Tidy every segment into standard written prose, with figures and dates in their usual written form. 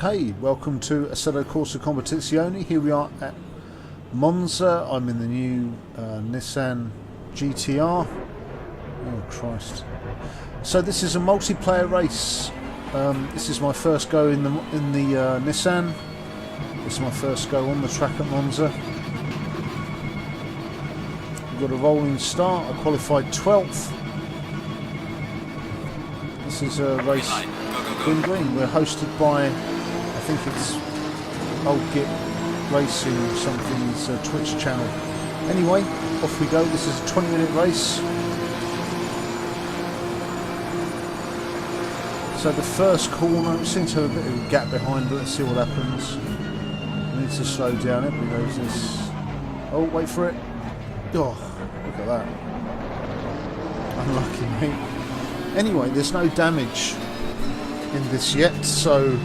Okay, welcome to Assetto Corsa Competizione. Here we are at Monza. I'm in the new Nissan GTR. Oh Christ! So this is a multiplayer race. This is my first go in the Nissan. This is my first go on the track at Monza. We've got a rolling start. I qualified 12th. This is a race. Green. We're hosted by, I think it's Old Git Racing or something's Twitch channel. Anyway, off we go. This is a 20-minute race. So the first corner, we seem to have a bit of a gap behind, but let's see what happens. We need to slow down. Everybody knows this. Oh, wait for it. Oh, look at that. Unlucky me. Anyway, there's no damage in this yet, so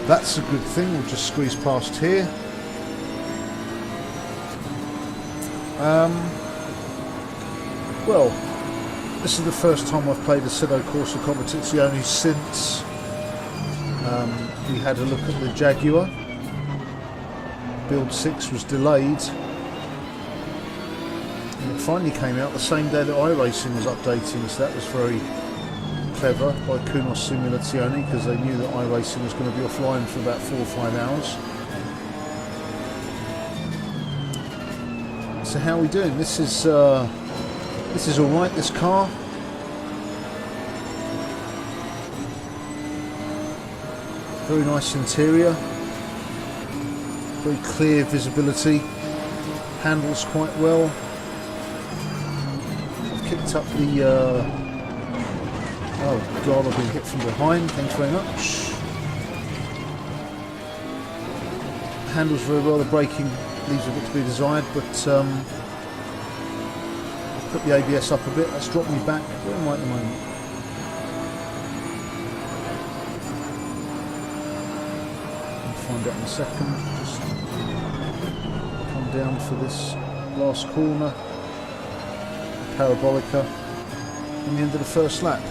that's a good thing. We'll just squeeze past here. Well, this is the first time I've played Assetto Corsa Competizione since we had a look at the Jaguar. Build 6 was delayed, and it finally came out the same day that iRacing was updating, so that was very clever by Kunos Simulazione, because they knew that iRacing was going to be offline for about 4 or 5 hours. So how are we doing? This is all right. This car. Very nice interior. Very clear visibility. Handles quite well. I've kicked up the. Oh God, I've been hit from behind, thanks very much. Handles very well, the braking leaves a bit to be desired, but I've put the ABS up a bit, that's dropped me back. Where am I at the moment? I'll find out in a second. Just come down for this last corner. Parabolica. And the end of the first lap.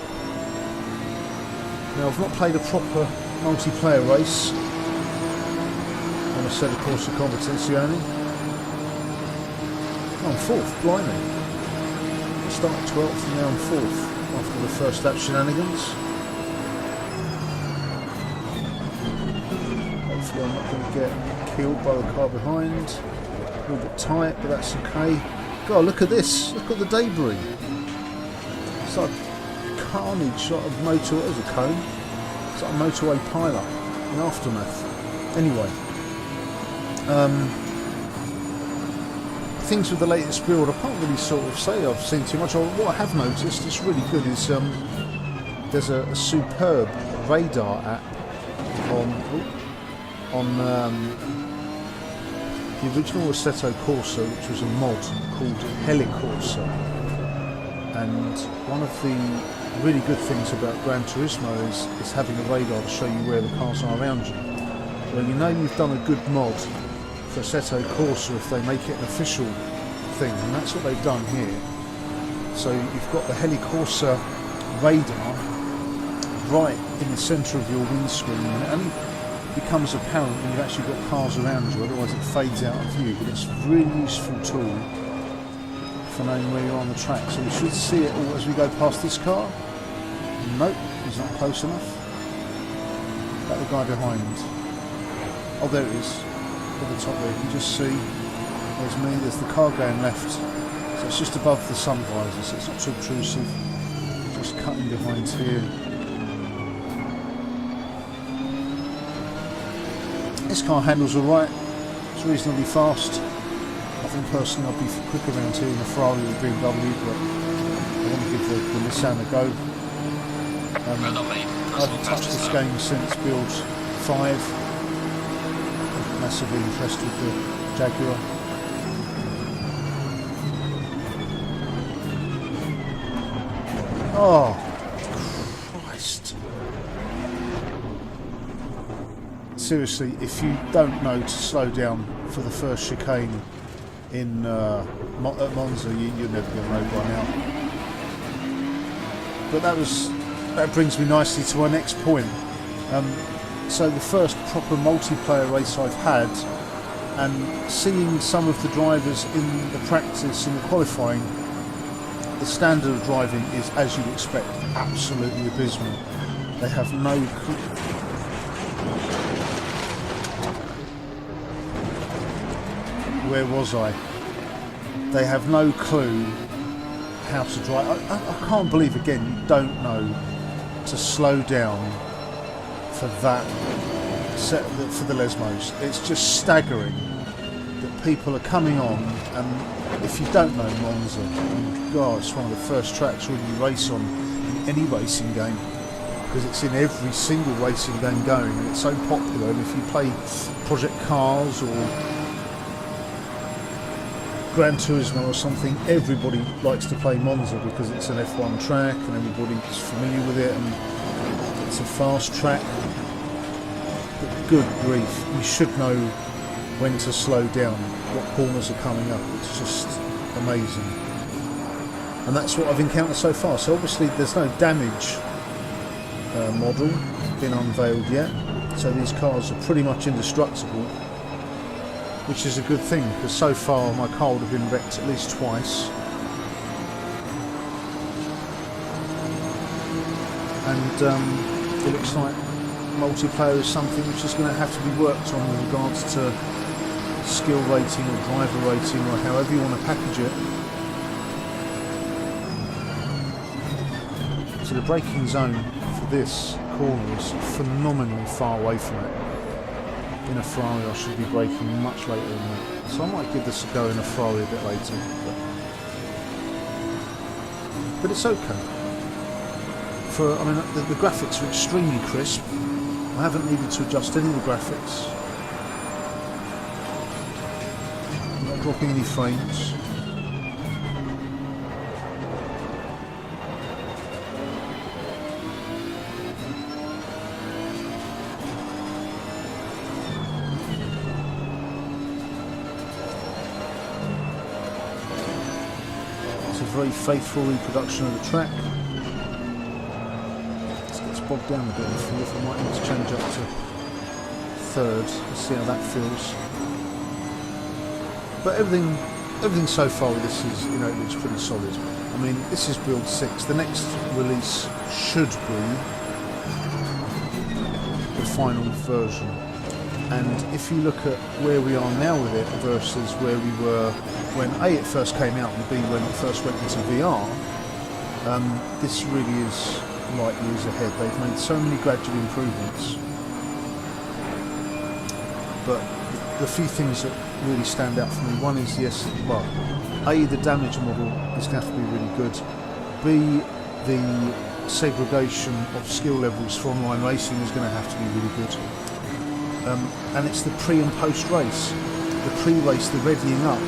Now, I've not played a proper multiplayer race on Assetto Corsa Competizione. I'm 4th, blimey. I started 12th and now I'm 4th after the first lap shenanigans. Hopefully I'm not going to get killed by the car behind. A little bit tight, but that's okay. God, look at this. Look at the debris. It's like carnage, sort of motor, as a cone. It's like a motorway pile-up in aftermath. Anyway, things with the latest build, I can't really sort of say I've seen too much. What I have noticed is really good is there's a superb radar app on the original Assetto Corsa, which was a mod called Helicorsa. And one of the really good things about Gran Turismo is having a radar to show you where the cars are around you. Well, you know you've done a good mod for Assetto Corsa if they make it an official thing, and that's what they've done here. So you've got the Helicorsa radar right in the centre of your windscreen, and it only becomes apparent when you've actually got cars around you, otherwise it fades out of view. But it's a really useful tool for knowing where you're on the track. So we should see it all as we go past this car. Nope, he's not close enough. That the guy behind. Oh, there it is. At the top there, you can just see. There's me, there's the car going left. So it's just above the sun visor, so it's not too obtrusive. Just cutting behind here. This car handles alright. It's reasonably fast. I think personally I'll be quicker around here in the Ferrari or the BMW, but I want to give the Nissan a go. I've touched this game since build 5. I'm massively impressed with the Jaguar. Oh, Christ. Seriously, if you don't know to slow down for the first chicane in at Monza, you're never going to know by now. But that brings me nicely to my next point. So the first proper multiplayer race I've had, and seeing some of the drivers in the practice, in the qualifying, the standard of driving is, as you'd expect, absolutely abysmal. They have no Where was I? They have no clue how to drive. I can't believe, again, you don't know to slow down for that set for the Lesmos. It's just staggering that people are coming on, and if you don't know Monza, God, it's one of the first tracks really you race on in any racing game, because it's in every single racing game going, and it's so popular. And if you play Project Cars or Gran Turismo or something, everybody likes to play Monza because it's an F1 track and everybody's familiar with it, and it's a fast track. But good grief, you should know when to slow down, what corners are coming up. It's just amazing. And that's what I've encountered so far. So obviously there's no damage model been unveiled yet, so these cars are pretty much indestructible, which is a good thing, because so far my car would have been wrecked at least twice. And it looks like multiplayer is something which is going to have to be worked on in regards to skill rating or driver rating, or however you want to package it. So the braking zone for this corner is phenomenally far away from it. In a Ferrari I should be braking much later than that, so I might give this a go in a Ferrari a bit later, but it's okay. I mean, the graphics are extremely crisp. I haven't needed to adjust any of the graphics. I'm not dropping any frames. Very faithful reproduction of the track. This gets bogged down a bit in fourth. I might need to change up to third. Let's see how that feels. But everything so far with this is, it looks pretty solid. I mean, this is build 6. The next release should be the final version. And if you look at where we are now with it versus where we were when A, it first came out, and B, when it first went into VR, this really is light years ahead. They've made so many gradual improvements. But the few things that really stand out for me, one is, A, the damage model is going to have to be really good. B, the segregation of skill levels for online racing is going to have to be really good. And it's the pre and post race. The pre-race, the readying up.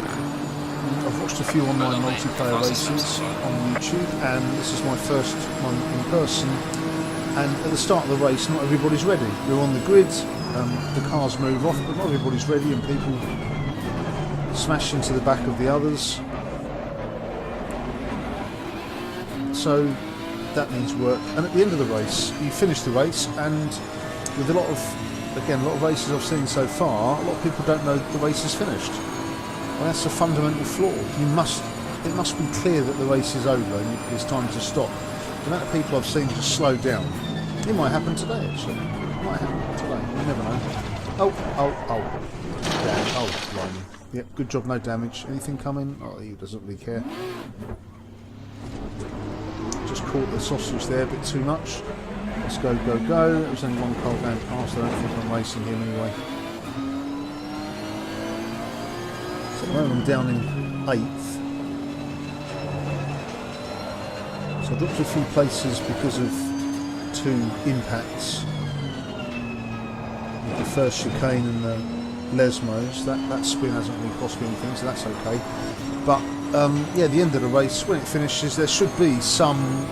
I've watched a few online multiplayer races on YouTube, and this is my first one in person. And at the start of the race, not everybody's ready. You're on the grid, the cars move off, but not everybody's ready, and people smash into the back of the others. So that needs work. And at the end of the race, you finish the race, and with a lot of races I've seen so far, a lot of people don't know the race is finished. Well, that's a fundamental flaw. It must be clear that the race is over and it's time to stop. The amount of people I've seen just slow down. It might happen today, actually. It might happen today. You never know. Oh. Yeah, blimey. Yep, good job, no damage. Anything coming? Oh, he doesn't really care. Just caught the sausage there a bit too much. Let's go. There was only one car going past. I don't think I'm racing him anyway. So at the moment I'm down in 8th. So I dropped a few places because of 2 impacts. With the first chicane and the Lesmos. That spin hasn't really cost me anything, so that's okay. But yeah, the end of the race, when it finishes, there should be some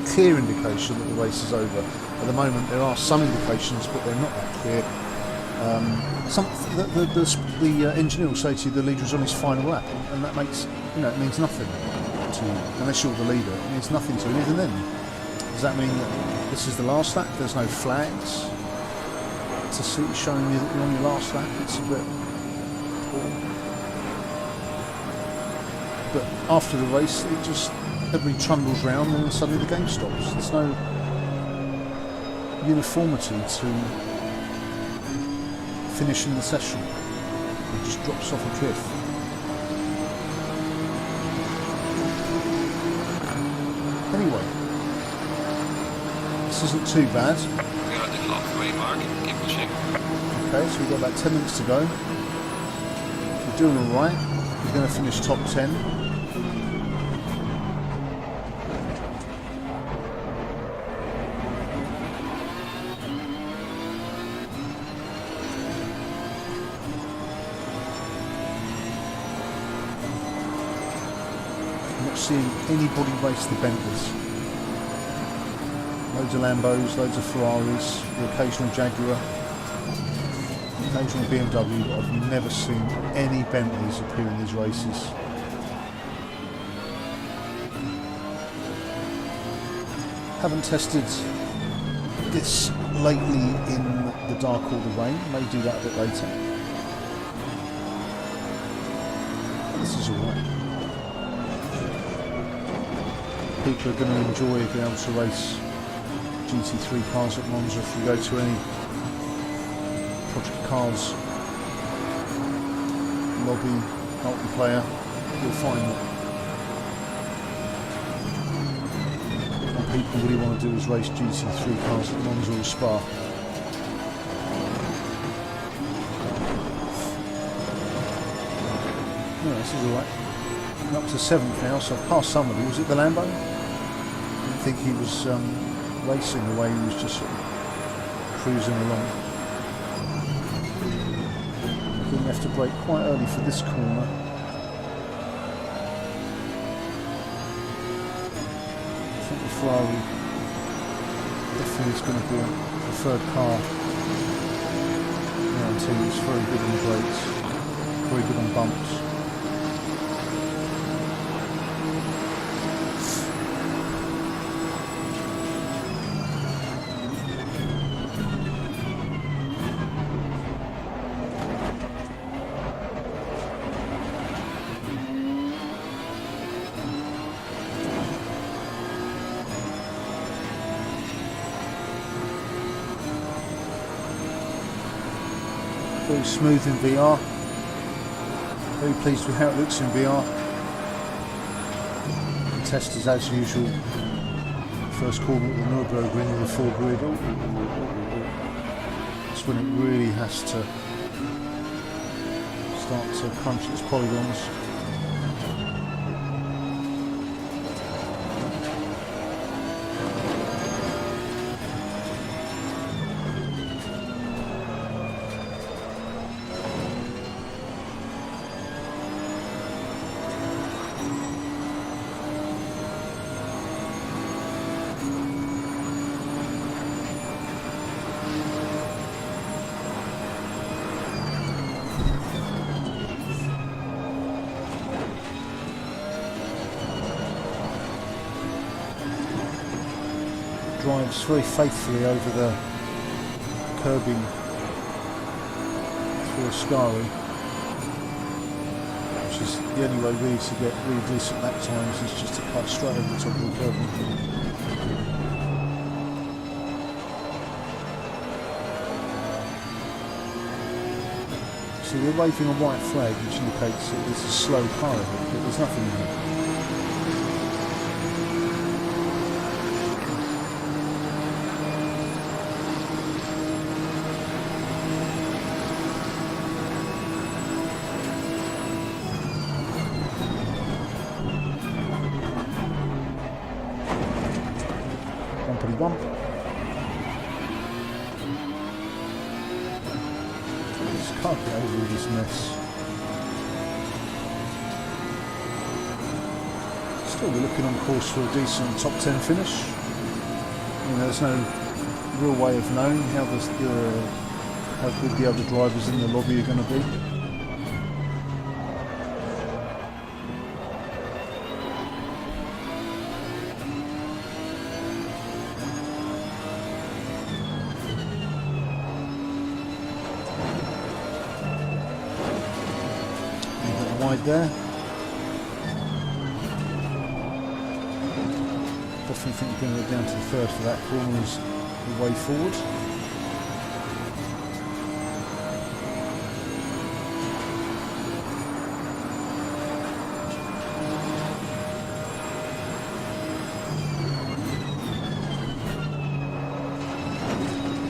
clear indication that the race is over. At the moment there are some indications, but they're not that clear. The engineer will say to you the leader is on his final lap, and that makes, it means nothing to you, unless you're the leader. It means nothing to you. Even then, does that mean that this is the last lap? There's no flags? to see it showing you that you're on your last lap, it's a bit poor. But after the race, it just, everybody trundles round and then suddenly the game stops. There's no uniformity to finishing the session. It just drops off a cliff. Anyway, this isn't too bad. We are at the halfway mark. Keep pushing. Okay, so we've got about 10 minutes to go. We're doing alright. We're going to finish top 10. I'm not seeing anybody race the Bentleys. Loads of Lambos, loads of Ferraris, the occasional Jaguar, occasional BMW, but I've never seen any Bentleys appear in these races. Haven't tested this lately in the dark or the rain, may do that a bit later. This is alright. People are going to enjoy being able to race GT3 cars at Monza. If you go to any Project Cars lobby multiplayer, you'll find that what people really want to do is race GT3 cars at Monza or Spa. Yeah, this is alright. I'm up to 7th now, so I've passed somebody. Was it the Lambo? I didn't think he was racing the way he was just sort of cruising along. I think we have to brake quite early for this corner. I think the Ferrari definitely is going to be a preferred car. Guarantee it's very good on brakes, very good on bumps. Very smooth in VR. Very pleased with how it looks in VR. The testers, as usual, first corner at the Nürburgring with the full grid. That's when it really has to start to crunch its polygons. Drives very faithfully over the curbing through Ascari, which is the only way really to get really decent lap times, is just to cut straight over the top of the curbing. See, they're waving a white flag which indicates that it's a slow car, but there's nothing in it. Bump. Just can't get over this mess. Still, we're looking on course for a decent top 10 finish. You know, there's no real way of knowing how good the other drivers in the lobby are going to be. wide there. Definitely think we're going to go down to the third for that corner as the way forward.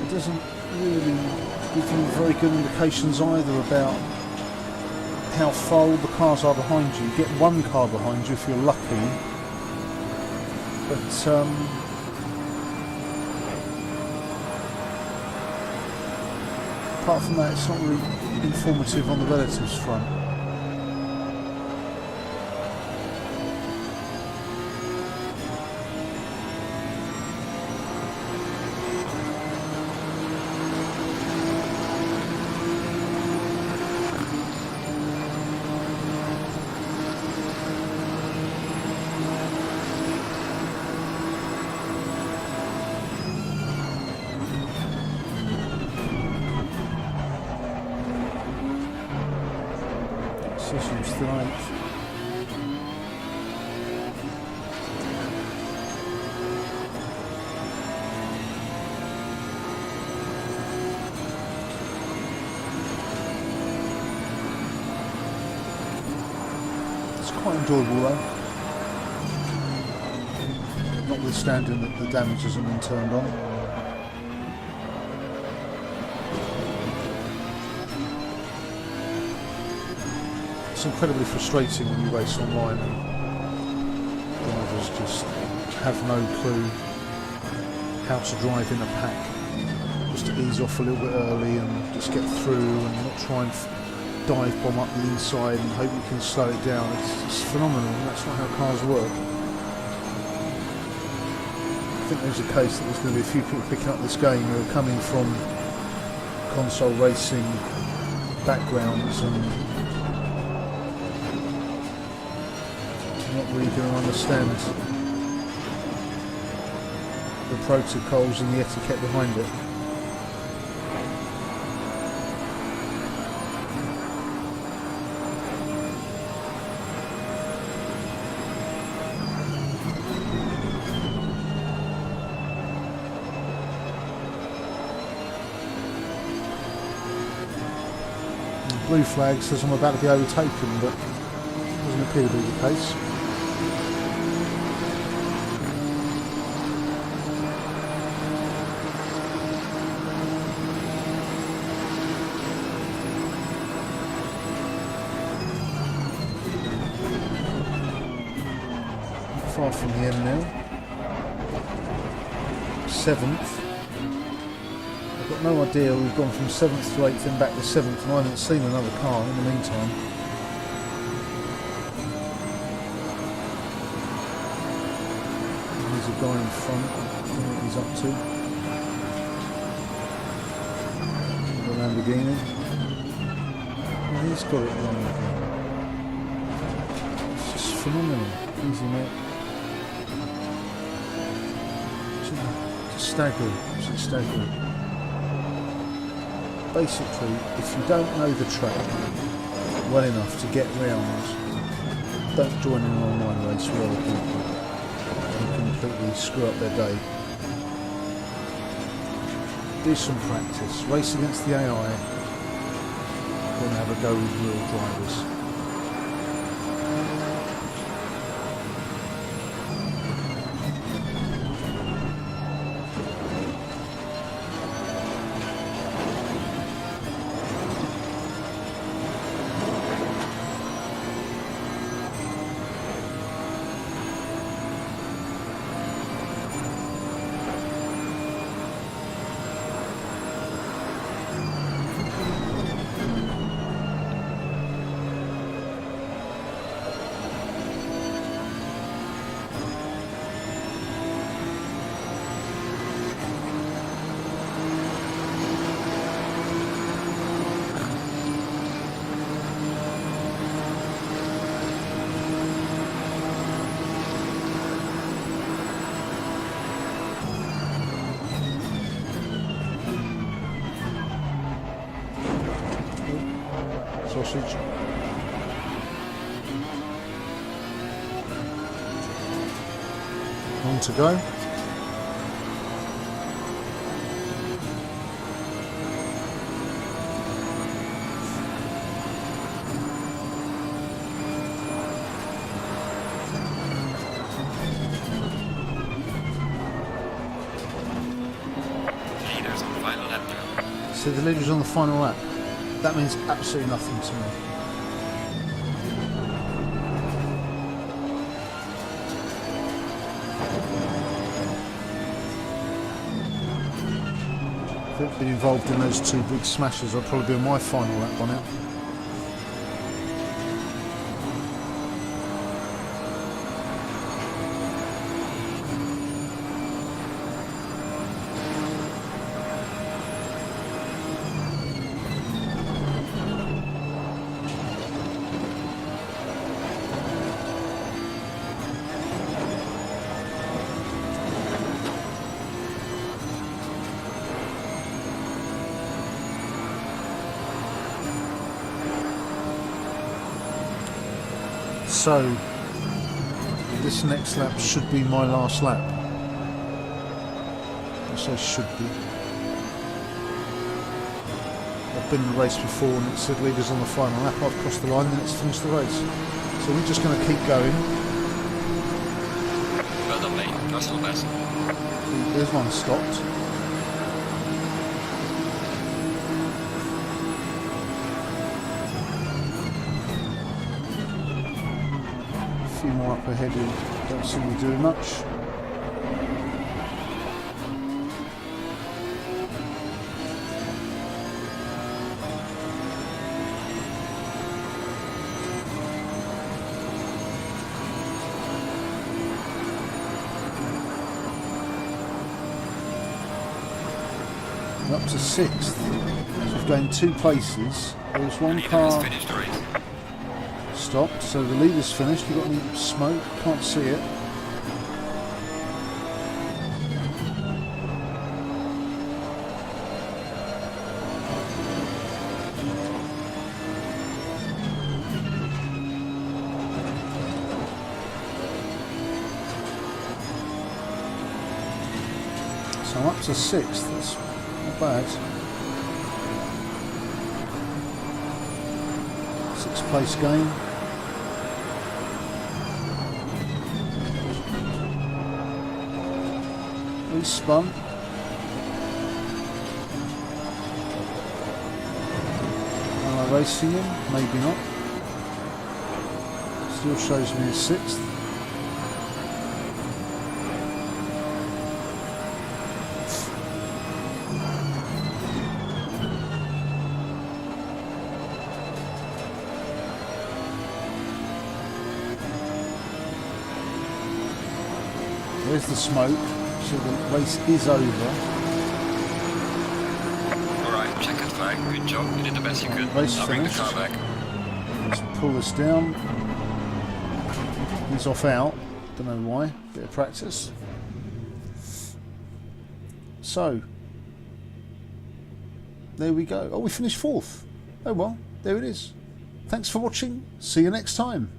It doesn't really give you very good indications either about how far all the cars are behind you. You get one car behind you if you're lucky, but apart from that, it's not really informative on the relatives front. Sessions tonight. It's quite enjoyable though, notwithstanding that the damage hasn't been turned on. It's incredibly frustrating when you race online and drivers just have no clue how to drive in a pack, just to ease off a little bit early and just get through and not try and dive bomb up the inside and hope you can slow it down. It's phenomenal. That's not how cars work. I think there's a case that there's going to be a few people picking up this game who are coming from console racing backgrounds and not really going to understand the protocols and the etiquette behind it. The blue flag says I'm about to be overtaken, but it doesn't appear to be the case. Far from the end now. 7th. I've got no idea. We've gone from 7th to 8th and back to 7th, and I haven't seen another car in the meantime. There's a guy in front. I don't know what he's up to. The Lamborghini. Oh, he's got it wrong again. It's just phenomenal. Easy, mate. Just staggering. Just staggering. Basically, if you don't know the track well enough to get round, don't join in an online race with other people. You completely screw up their day. Do some practice. Race against the AI. Then have a go with real drivers. Sausage. long to go. Leaders on final lap now. So the leader's on the final lap. That means absolutely nothing to me. If I'd been involved in those two big smashes, I'd probably be on my final lap by now. So, this next lap should be my last lap. I say should be. I've been in the race before and it said leaders on the final lap. I've crossed the line and it's finished the race. So we're just going to keep going. Well done, mate. You're still best. There's one stopped. A few more up ahead who don't seem to be doing much. We're up to 6th. So we've gained 2 places. There's one car Finished the race. stopped, so the leader's finished. You've got any smoke? Can't see it. So I'm up to 6th. That's not bad. 6th place gain. We spun. Am I racing him? Maybe not. Still shows me as 6th. There's the smoke. So the race is over. Alright, check it flag. Good job. You did the best you could. Race Now bring the finished. car back. Let's pull this down. He's off out. Don't know why. Bit of practice. So there we go. Oh, we finished 4th. Oh well, there it is. Thanks for watching. See you next time.